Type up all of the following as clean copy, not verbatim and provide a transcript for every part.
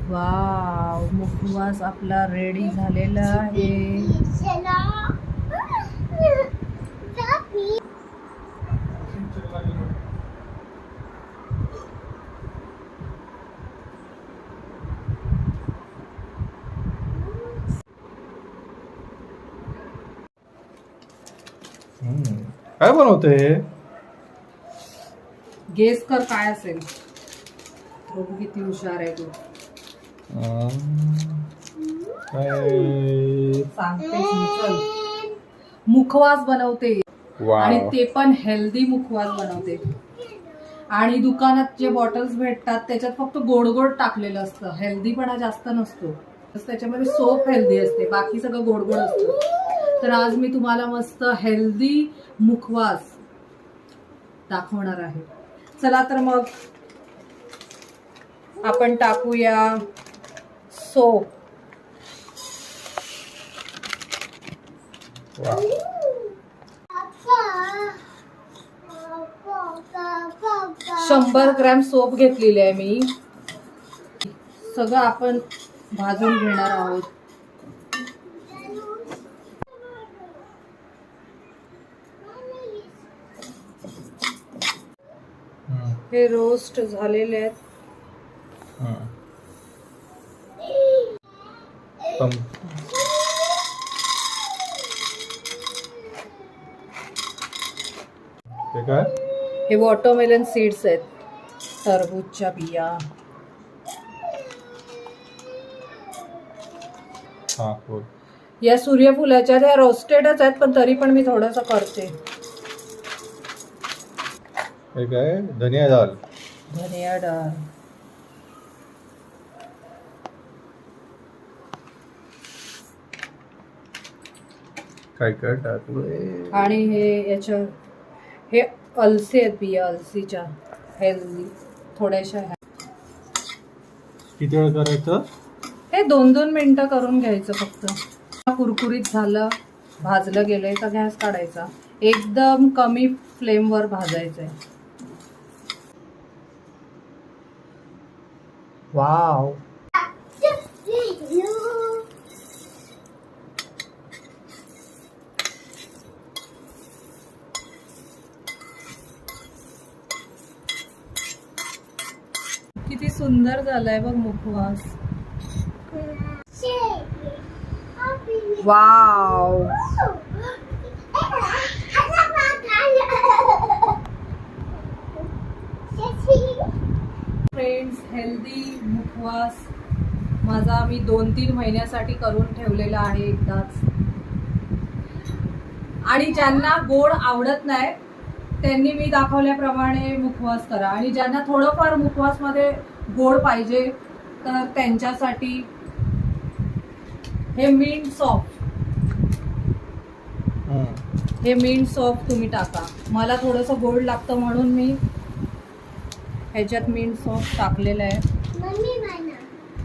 Wow, मुखवास आपला ready झालेला आहे. काय बनवते? गेस कर काय असेल. बघू किती हुशार आहे तू. सांगतेस मी, चल. मुखवास बनवते आणि ते पण हेल्दी मुखवास बनवते. आणि दुकानात जे बॉटल्स भेटतात त्याच्यात फक्त गोड गोड टाकलेलं असतं, हेल्दीपणा जास्त नसतो. त्याच्यामध्ये सोप हेल्दी असते, बाकी सगळं गोड गोड असतं. तर आज मी तुम्हाला मस्त हेल्दी मुखवास दाखवणार आहे. चला तर मग आपण टाकूया सोप. वाव. 100 ग्रॅम सोप घेतलेले आहे मी. सगळं आपण भाजून घेणार आहोत. हे रोस्ट झालेले आहेत. काय? हे वॉटरमेलन सीड्स आहेत, टरबूजच्या बिया. या सूर्यफुलाच्या, त्या रोस्टेडच आहेत पण तरी पण मी थोडंसं करते. हे काय? धनिया डाळ. धनिया डाळ. काय काय टाकलंय? आणि हे अलसी आहेत, बिया अलसीच्या, हेल्दी थोड्याशा. किती वेळ करायचं? हे 2-2 मिनिटं करून घ्यायचं फक्त. कुरकुरीत झालं, भाजलं गेलंय तर गॅस काढायचा. एकदम कमी फ्लेमवर भाजायचंय. वाव. किती सुंदर झालाय बघ मुखवास. वाव. फ्रेंड्स, हेल्दी मुखवास माझा मी 2-3 महिन्यासाठी करून ठेवलेला आहे एकदाच. आणि ज्यांना गोड आवडत नाही त्यांनी मी दाखवल्याप्रमाणे मुखवास करा. आणि ज्यांना थोडंफार मुखवासमध्ये गोड पाहिजे तर त्यांच्यासाठी हे मिंट सॉफ्ट, हे मिंट सॉफ्ट तुम्ही टाका. मला थोडंसं गोड लागतं म्हणून मी ह्याच्यात मिंट सॉफ्ट टाकलेलं आहे.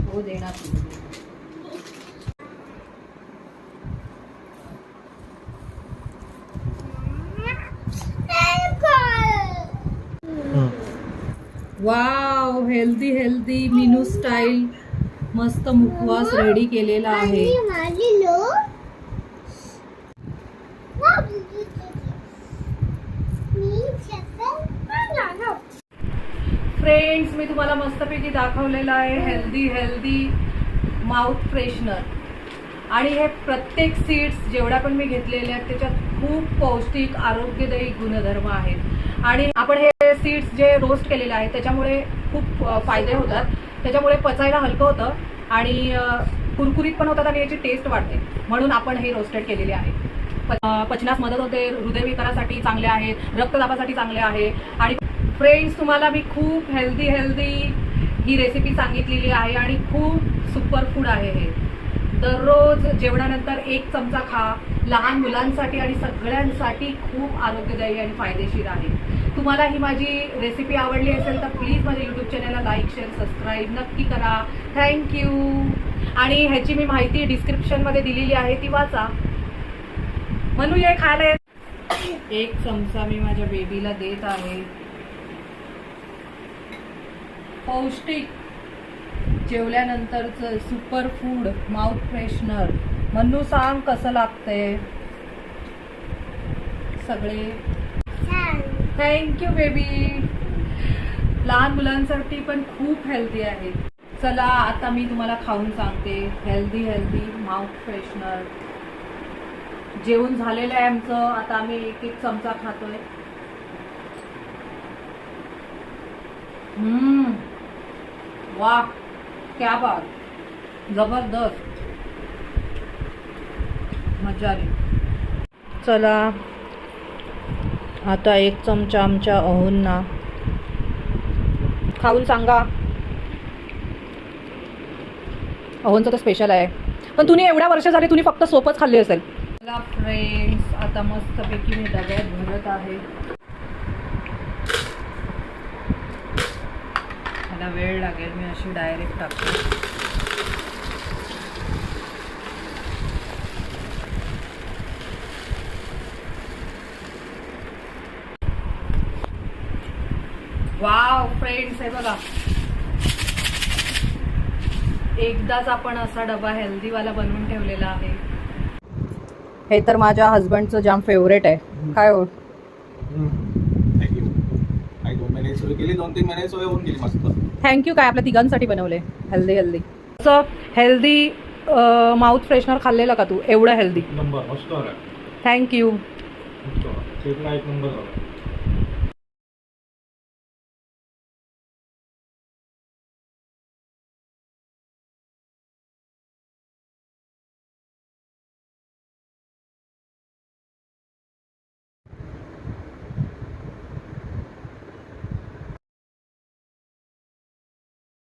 हो, देणार. वाव, हेल्दी मिनू स्टाईल मस्त मुखवास रेडी केलेला आहे. फ्रेंड्स, मी तुम्हाला मस्तपैकी दाखवलेलं आहे हेल्दी माउथ फ्रेशनर. आणि हे प्रत्येक सीड्स जेवढ्या पण मी घेतलेले आहेत त्याच्यात खूप पौष्टिक आरोग्यदायी गुणधर्म आहेत. आणि आपण हे सीड्स जे रोस्ट केलेले आहेत त्याच्यामुळे खूप फायदे होतात. त्याच्यामुळे पचायला हलकं होतं आणि कुरकुरीत पण होतात आणि याची टेस्ट वाढते. म्हणून आपण हे रोस्टेड केलेले आहे. पचनास मदत होते, हृदयविकारासाठी चांगले आहेत, रक्तदाबासाठी चांगले आहे. आणि फ्रेंड्स, तुम्हाला मी खूप हेल्दी ही रेसिपी सांगितलेली आहे आणि खूप सुपर फूड आहे हे. दररोज जेवणानंतर 1 चमचा खा. लहान मुलांसाठी आणि सगळ्यांसाठी खूप आरोग्यदायी आणि फायदेशीर आहे. तुम्हाला ही माझी रेसिपी आवडली असेल तर प्लीज माझ्या यूट्यूब चॅनलला लाईक, शेअर, सबस्क्राईब नक्की करा. थँक्यू. आणि ह्याची मी माहिती डिस्क्रिप्शनमध्ये दिलेली आहे, ती वाचा. म्हणू ये खायला. 1 चमचा मी माझ्या बेबीला देत आहे. पौष्टिक जेवल्यानंतरचं super food mouth freshener. Mannu सांग कसं लागतंय सगळे. Thank you baby. लहान मुलांसाठी पण खूप हेल्दी आहे. चला आता मी तुम्हाला खाऊन सांगते. Healthy healthy mouth freshener. जेवण झालेलं आहे आमचं. आता आम्ही एक एक चमचा खातोय. वाह क्या बात, जबरदस्त, मजा आली. चला आता एक चमचा आमच्या अहोंना खाऊन सांगा. अहोंचं तर स्पेशल आहे, पण तुम्ही एवढ्या वर्ष झाली तुम्ही फक्त सोपच खाल्ली असेल. चला फ्रेंड्स आता मस्तपैकी मी डब्यात भरत आहे. मला वेळ लागेल, मी अशी डायरेक्ट टाकते. वाव फ्रेंड्स, हे बघा एकदाच आपण असा डबा हेल्दीवाला बनवून ठेवलेला आहे. हे तर माझ्या हस्बंडचं जाम फेवरेट आहे. काय हो थँक्यू. आई 2 महिने सुरू केली, 2-3 महिने सोय होऊन गेली मस्त. थँक्यू. काय आपल्या तिघांसाठी बनवले हेल्दी हेल्दी. असं हेल्दी माउथ फ्रेशनर खाल्लेलं का तू? एवढं हेल्दी. नंबर मस्त आला. थँक्यू. मस्त आला. एक नंबर झाला.